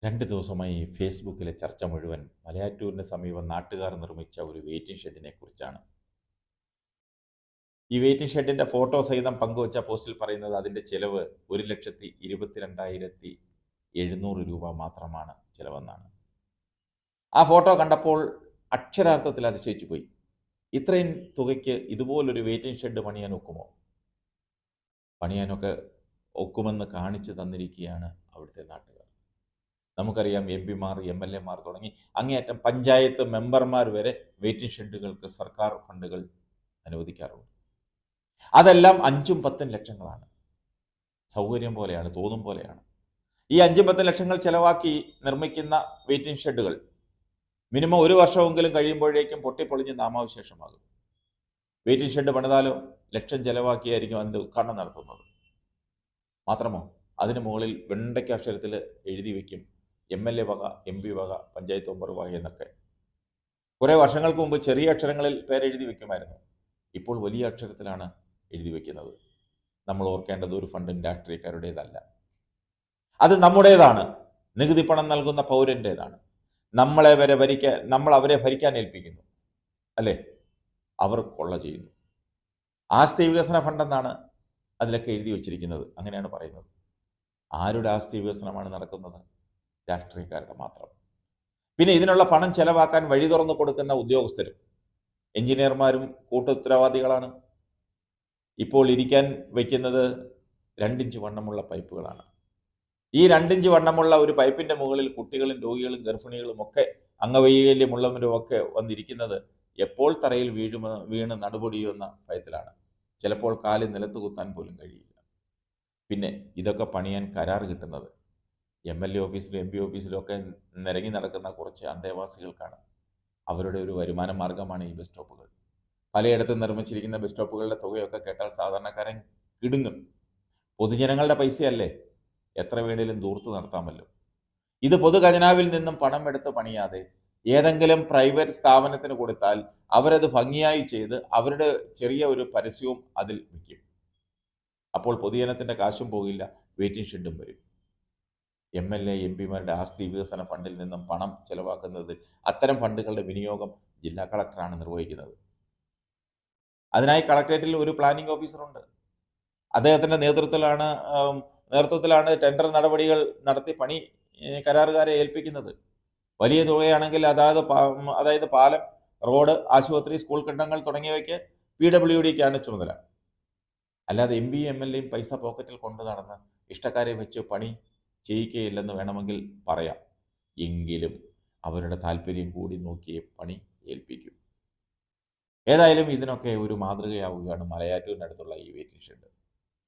2 ദിവസമായി ഫേസ്ബുക്കിലെ ചർച്ച മുഴുവൻ മലയാറ്റൂരിന് സമീപം നാട്ടുകാർ നിർമ്മിച്ച ഒരു വെയിറ്റിംഗ് ഷെഡിനെ കുറിച്ചാണ്. ഈ വെയിറ്റിംഗ് ഷെഡിന്റെ ഫോട്ടോ സഹിതം പങ്കുവച്ച പോസ്റ്റിൽ പറയുന്നത് അതിന്റെ ചെലവ് 1,22,700 രൂപ മാത്രമാണ് ചെലവെന്നാണ്. ആ ഫോട്ടോ കണ്ടപ്പോൾ അക്ഷരാർത്ഥത്തിൽ അതിശയിച്ചു പോയി. ഇത്രയും തുകയ്ക്ക് ഇതുപോലൊരു വെയിറ്റിംഗ് ഷെഡ് പണിയാൻ ഒക്കുമോ? പണിയാനൊക്കെ ഒക്കുമെന്ന് കാണിച്ചു തന്നിരിക്കുകയാണ് അവിടുത്തെ നാട്ടുകാർ. നമുക്കറിയാം MP-മാർ, MLA-മാർ തുടങ്ങി അങ്ങേയറ്റം പഞ്ചായത്ത് മെമ്പർമാർ വരെ വെയിറ്റിംഗ് ഷെഡുകൾക്ക് സർക്കാർ ഫണ്ടുകൾ അനുവദിക്കാറുണ്ട്. അതെല്ലാം 5-10 ലക്ഷങ്ങളാണ്. സൗകര്യം പോലെയാണ്, തോന്നും പോലെയാണ്. ഈ 5-10 ലക്ഷങ്ങൾ ചെലവാക്കി നിർമ്മിക്കുന്ന വെയിറ്റിംഗ് ഷെഡുകൾ മിനിമം 1 വർഷമെങ്കിലും കഴിയുമ്പോഴേക്കും പൊട്ടിപ്പൊളിഞ്ഞ് നാമാവശേഷമാകും. വെയിറ്റിംഗ് ഷെഡ് പണിതാലോ ലക്ഷം ചെലവാക്കിയായിരിക്കും അതിൻ്റെ ഉദ്ഘാടനം നടത്തുന്നത്. മാത്രമോ അതിന് മുകളിൽ വെണ്ടയ്ക്കാക്ഷരത്തിൽ എഴുതി വയ്ക്കും MLA വക, MP വക, പഞ്ചായത്ത് മെമ്പർ വക എന്നൊക്കെ. കുറേ വർഷങ്ങൾക്ക് മുമ്പ് ചെറിയ അക്ഷരങ്ങളിൽ പേരെഴുതി വയ്ക്കുമായിരുന്നു. ഇപ്പോൾ വലിയ അക്ഷരത്തിലാണ് എഴുതി വയ്ക്കുന്നത്. നമ്മൾ ഓർക്കേണ്ടത് ഒരു ഫണ്ടും രാഷ്ട്രീയക്കാരുടേതല്ല. അത് നമ്മുടേതാണ്. നികുതി പണം നൽകുന്ന പൗരൻ്റേതാണ്. നമ്മൾ അവരെ ഭരിക്കാൻ ഏൽപ്പിക്കുന്നു, അല്ലേ? അവർ കൊള്ള ചെയ്യുന്നു. ആസ്തി വികസന ഫണ്ടെന്നാണ് അതിലൊക്കെ എഴുതി വച്ചിരിക്കുന്നത്. അങ്ങനെയാണ് പറയുന്നത്. ആരുടെ ആസ്തി വികസനമാണ് നടക്കുന്നത്? രാഷ്ട്രീയക്കാരുടെ മാത്രം. പിന്നെ ഇതിനുള്ള പണം ചെലവാക്കാൻ വഴി തുറന്നു കൊടുക്കുന്ന ഉദ്യോഗസ്ഥരും എഞ്ചിനീയർമാരും കൂട്ടുത്തരവാദികളാണ്. ഇപ്പോൾ ഇരിക്കാൻ വയ്ക്കുന്നത് 2 ഇഞ്ച് വണ്ണമുള്ള പൈപ്പുകളാണ്. ഈ 2 ഇഞ്ച് വണ്ണമുള്ള ഒരു പൈപ്പിന്റെ മുകളിൽ കുട്ടികളും രോഗികളും ഗർഭിണികളും ഒക്കെ അംഗവൈകല്യമുള്ളവരും ഒക്കെ വന്നിരിക്കുന്നത് എപ്പോൾ തറയിൽ വീണ് നടുപൊടിയുമെന്ന ഭയത്തിലാണ്. ചിലപ്പോൾ കാല് നിലത്ത് കുത്താൻ പോലും കഴിയില്ല. പിന്നെ ഇതൊക്കെ പണിയാൻ കരാർ കിട്ടുന്നത് MLA ഓഫീസിലും MP ഓഫീസിലും ഒക്കെ നിരങ്ങി നടക്കുന്ന കുറച്ച് അന്തേവാസികൾക്കാണ്. അവരുടെ ഒരു വരുമാന മാർഗമാണ് ഈ ബസ് സ്റ്റോപ്പുകൾ. പലയിടത്തും നിർമ്മിച്ചിരിക്കുന്ന ബസ് സ്റ്റോപ്പുകളുടെ തുകയൊക്കെ കേട്ടാൽ സാധാരണക്കാരൻ കിടുങ്ങും. പൊതുജനങ്ങളുടെ പൈസയല്ലേ, എത്ര വേണേലും ദൂർത്ത് നടത്താമല്ലോ. ഇത് പൊതു ഖജനാവിൽ നിന്നും പണം എടുത്ത് പണിയാതെ ഏതെങ്കിലും പ്രൈവറ്റ് സ്ഥാപനത്തിന് കൊടുത്താൽ അവരത് ഭംഗിയായി ചെയ്ത് അവരുടെ ചെറിയ ഒരു പരസ്യവും അതിൽ വയ്ക്കും. അപ്പോൾ പൊതുജനത്തിൻ്റെ കാശും പോകില്ല, വെയിറ്റിംഗ് ഷെഡും വരും. MLA MP-മാരുടെ ആസ്തി വികസന ഫണ്ടിൽ നിന്നും പണം ചെലവാക്കുന്നത് അത്തരം ഫണ്ടുകളുടെ വിനിയോഗം ജില്ലാ കളക്ടറാണ് നിർവഹിക്കുന്നത്. അതിനായി കളക്ടറേറ്റിൽ ഒരു പ്ലാനിംഗ് ഓഫീസറുണ്ട്. അദ്ദേഹത്തിൻ്റെ നേതൃത്വത്തിലാണ് ടെൻഡർ നടപടികൾ നടത്തി പണി കരാറുകാരെ ഏൽപ്പിക്കുന്നത്. വലിയ തുകയാണെങ്കിൽ അതായത് പാലം, റോഡ്, ആശുപത്രി, സ്കൂൾ കെട്ടിടങ്ങൾ തുടങ്ങിയവയ്ക്ക് PWDക്കാണ് ചുമതല. അല്ലാതെ MP-യും MLA-യും പൈസ പോക്കറ്റിൽ കൊണ്ടു നടന്ന് ഇഷ്ടക്കാരെ വെച്ച് പണി ചെയ്യിക്കുകയില്ലെന്ന് വേണമെങ്കിൽ പറയാം. എങ്കിലും അവരുടെ താല്പര്യം കൂടി നോക്കിയേ പണി ഏൽപ്പിക്കും. ഏതായാലും ഇതിനൊക്കെ ഒരു മാതൃകയാവുകയാണ് മലയാറ്റൂരിനടുത്തുള്ള ഈ വെയിറ്റിംഗ് ഷെഡ്.